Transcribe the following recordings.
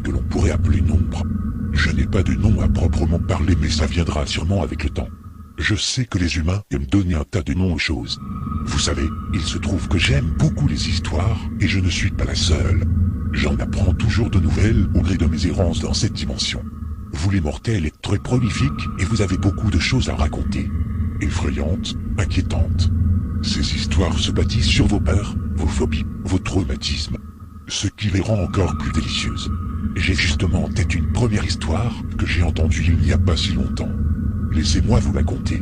que l'on pourrait appeler nombre. Je n'ai pas de nom à proprement parler, mais ça viendra sûrement avec le temps. Je sais que les humains aiment donner un tas de noms aux choses. Vous savez, il se trouve que j'aime beaucoup les histoires, et je ne suis pas la seule. J'en apprends toujours de nouvelles au gré de mes errances dans cette dimension. Vous les mortels êtes très prolifiques, et vous avez beaucoup de choses à raconter. Effrayantes, inquiétantes. Ces histoires se bâtissent sur vos peurs, vos phobies, vos traumatismes. Ce qui les rend encore plus délicieuses. J'ai justement en tête une première histoire que j'ai entendue il n'y a pas si longtemps. Laissez-moi vous la conter.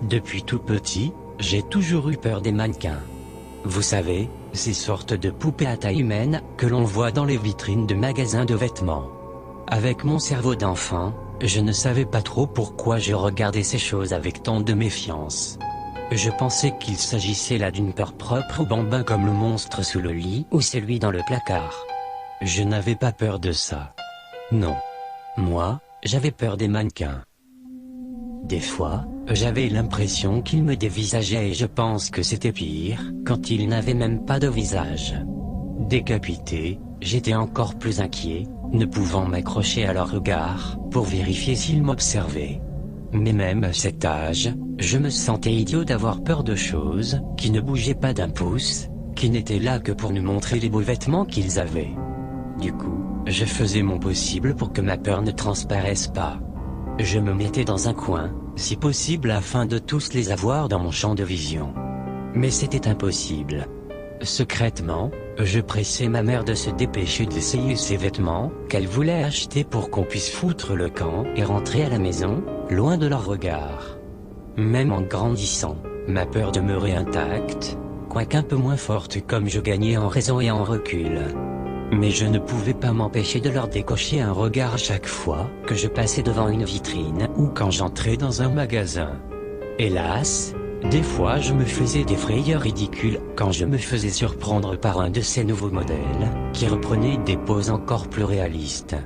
Depuis tout petit, j'ai toujours eu peur des mannequins. Vous savez, ces sortes de poupées à taille humaine que l'on voit dans les vitrines de magasins de vêtements. Avec mon cerveau d'enfant, je ne savais pas trop pourquoi je regardais ces choses avec tant de méfiance. Je pensais qu'il s'agissait là d'une peur propre aux bambins comme le monstre sous le lit ou celui dans le placard. Je n'avais pas peur de ça. Non. Moi, j'avais peur des mannequins. Des fois, j'avais l'impression qu'ils me dévisageaient et je pense que c'était pire quand ils n'avaient même pas de visage. Décapité, j'étais encore plus inquiet, ne pouvant m'accrocher à leur regard pour vérifier s'ils m'observaient. Mais même à cet âge, je me sentais idiot d'avoir peur de choses qui ne bougeaient pas d'un pouce, qui n'étaient là que pour nous montrer les beaux vêtements qu'ils avaient. Du coup, je faisais mon possible pour que ma peur ne transparaisse pas. Je me mettais dans un coin, si possible afin de tous les avoir dans mon champ de vision. Mais c'était impossible. Secrètement, je pressais ma mère de se dépêcher d'essayer ces vêtements qu'elle voulait acheter pour qu'on puisse foutre le camp et rentrer à la maison, loin de leur regard. Même en grandissant, ma peur demeurait intacte, quoiqu'un peu moins forte comme je gagnais en raison et en recul. Mais je ne pouvais pas m'empêcher de leur décocher un regard à chaque fois que je passais devant une vitrine ou quand j'entrais dans un magasin. Hélas, des fois je me faisais des frayeurs ridicules quand je me faisais surprendre par un de ces nouveaux modèles qui reprenaient des poses encore plus réalistes.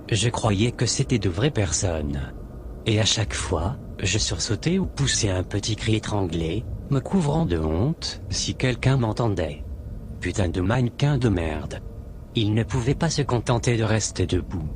Je croyais que c'était de vraies personnes. Et à chaque fois, je sursautais ou poussais un petit cri étranglé, me couvrant de honte si quelqu'un m'entendait. Putain de mannequin de merde. Il ne pouvait pas se contenter de rester debout.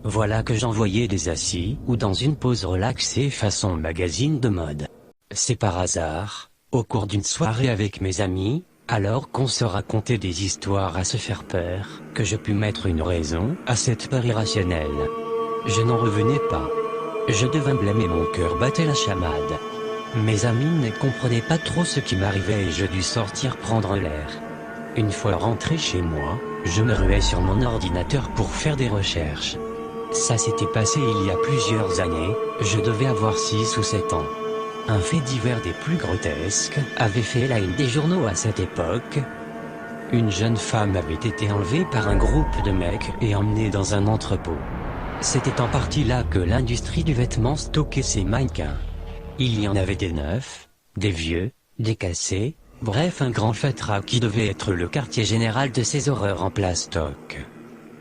Voilà que j'en voyais des assis ou dans une pose relaxée façon magazine de mode. C'est par hasard, au cours d'une soirée avec mes amis, alors qu'on se racontait des histoires à se faire peur, que je pus mettre une raison à cette peur irrationnelle. Je n'en revenais pas. Je devins blême et mon cœur battait la chamade. Mes amis ne comprenaient pas trop ce qui m'arrivait et je dus sortir prendre l'air. Une fois rentré chez moi, je me ruais sur mon ordinateur pour faire des recherches. Ça s'était passé il y a plusieurs années, je devais avoir 6 ou 7 ans. Un fait divers des plus grotesques avait fait la une des journaux à cette époque. Une jeune femme avait été enlevée par un groupe de mecs et emmenée dans un entrepôt. C'était en partie là que l'industrie du vêtement stockait ses mannequins. Il y en avait des neufs, des vieux, des cassés, bref un grand fatras qui devait être le quartier général de ces horreurs en plastoc.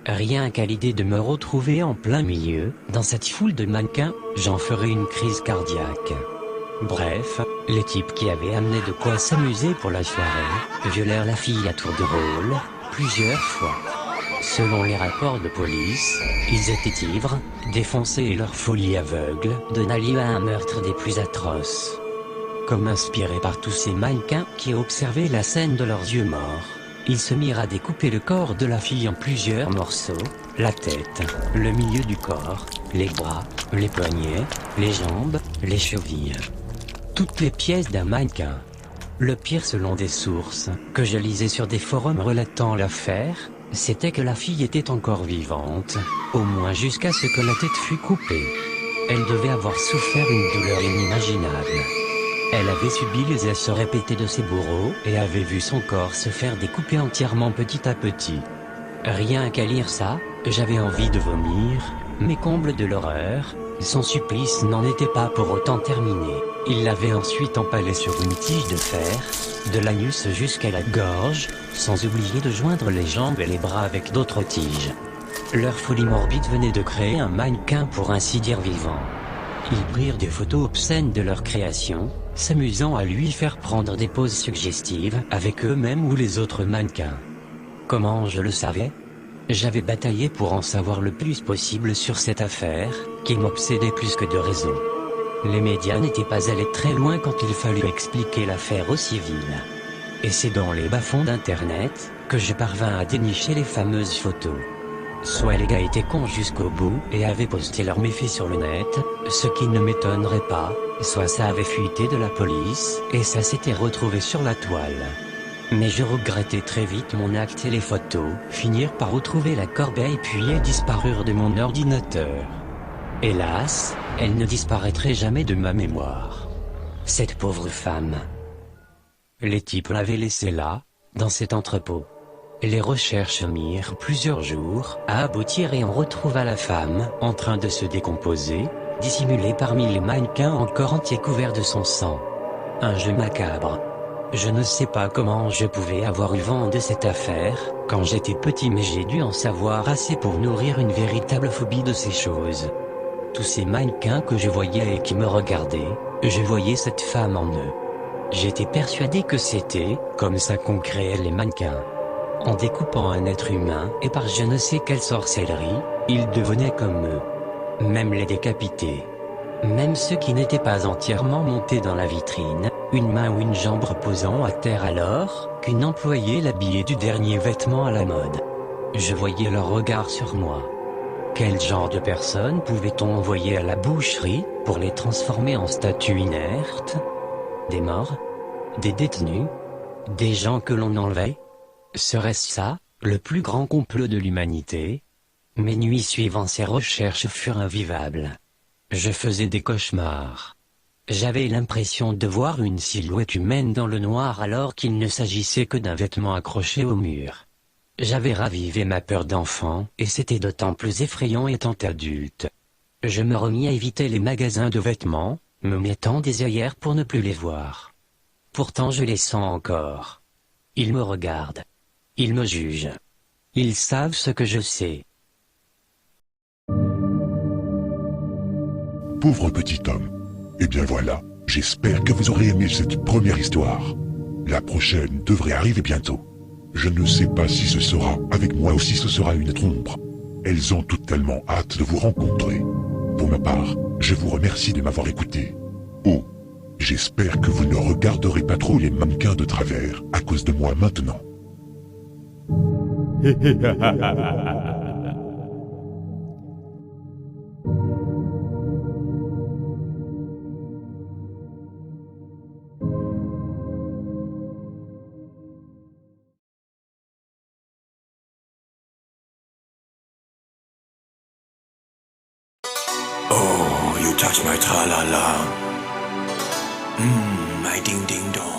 Rien qu'à l'idée de me retrouver en plein milieu, dans cette foule de mannequins, j'en ferais une crise cardiaque. Bref, les types qui avaient amené de quoi s'amuser pour la soirée, violèrent la fille à tour de rôle, plusieurs fois. Selon les rapports de police, ils étaient ivres, défoncés et leur folie aveugle donna lieu à un meurtre des plus atroces. Comme inspirés par tous ces mannequins qui observaient la scène de leurs yeux morts, ils se mirent à découper le corps de la fille en plusieurs morceaux, la tête, le milieu du corps, les bras, les poignets, les jambes, les chevilles. Toutes les pièces d'un mannequin. Le pire selon des sources, que je lisais sur des forums relatant l'affaire, c'était que la fille était encore vivante, au moins jusqu'à ce que la tête fût coupée. Elle devait avoir souffert une douleur inimaginable. Elle avait subi les assauts répétés de ses bourreaux et avait vu son corps se faire découper entièrement petit à petit. Rien qu'à lire ça, j'avais envie de vomir, mais comble de l'horreur, son supplice n'en était pas pour autant terminé. Il l'avait ensuite empalé sur une tige de fer, de l'anus jusqu'à la gorge, sans oublier de joindre les jambes et les bras avec d'autres tiges. Leur folie morbide venait de créer un mannequin pour ainsi dire vivant. Ils prirent des photos obscènes de leur création, s'amusant à lui faire prendre des poses suggestives avec eux-mêmes ou les autres mannequins. Comment je le savais? J'avais bataillé pour en savoir le plus possible sur cette affaire, qui m'obsédait plus que de raison. Les médias n'étaient pas allés très loin quand il fallut expliquer l'affaire aux civils. Et c'est dans les bas-fonds d'Internet, que je parvins à dénicher les fameuses photos. Soit les gars étaient cons jusqu'au bout et avaient posté leurs méfaits sur le net, ce qui ne m'étonnerait pas, soit ça avait fuité de la police, et ça s'était retrouvé sur la toile. Mais je regrettais très vite mon acte et les photos finirent par retrouver la corbeille puis elles disparurent de mon ordinateur. Hélas, elles ne disparaîtraient jamais de ma mémoire. Cette pauvre femme. Les types l'avaient laissée là, dans cet entrepôt. Les recherches mirent plusieurs jours à aboutir et on retrouva la femme en train de se décomposer, dissimulée parmi les mannequins encore entiers couverts de son sang. Un jeu macabre. Je ne sais pas comment je pouvais avoir eu vent de cette affaire, quand j'étais petit, mais j'ai dû en savoir assez pour nourrir une véritable phobie de ces choses. Tous ces mannequins que je voyais et qui me regardaient, je voyais cette femme en eux. J'étais persuadé que c'était comme ça qu'on créait les mannequins. En découpant un être humain et par je ne sais quelle sorcellerie, ils devenaient comme eux. Même les décapités. Même ceux qui n'étaient pas entièrement montés dans la vitrine, une main ou une jambe reposant à terre alors qu'une employée l'habillait du dernier vêtement à la mode. Je voyais leur regard sur moi. Quel genre de personnes pouvait-on envoyer à la boucherie pour les transformer en statues inertes? Des morts? Des détenus? Des gens que l'on enlevait? Serait-ce ça, le plus grand complot de l'humanité? Mes nuits suivant ces recherches furent invivables. Je faisais des cauchemars. J'avais l'impression de voir une silhouette humaine dans le noir alors qu'il ne s'agissait que d'un vêtement accroché au mur. J'avais ravivé ma peur d'enfant, et c'était d'autant plus effrayant étant adulte. Je me remis à éviter les magasins de vêtements, me mettant des œillères pour ne plus les voir. Pourtant je les sens encore. Ils me regardent. Ils me jugent. Ils savent ce que je sais. Pauvre petit homme. Eh bien voilà, j'espère que vous aurez aimé cette première histoire. La prochaine devrait arriver bientôt. Je ne sais pas si ce sera avec moi ou si ce sera une autre ombre. Elles ont toutes tellement hâte de vous rencontrer. Pour ma part, je vous remercie de m'avoir écouté. Oh, j'espère que vous ne regarderez pas trop les mannequins de travers à cause de moi maintenant. Oh, you touch my tra-la-la. My ding-ding-dong.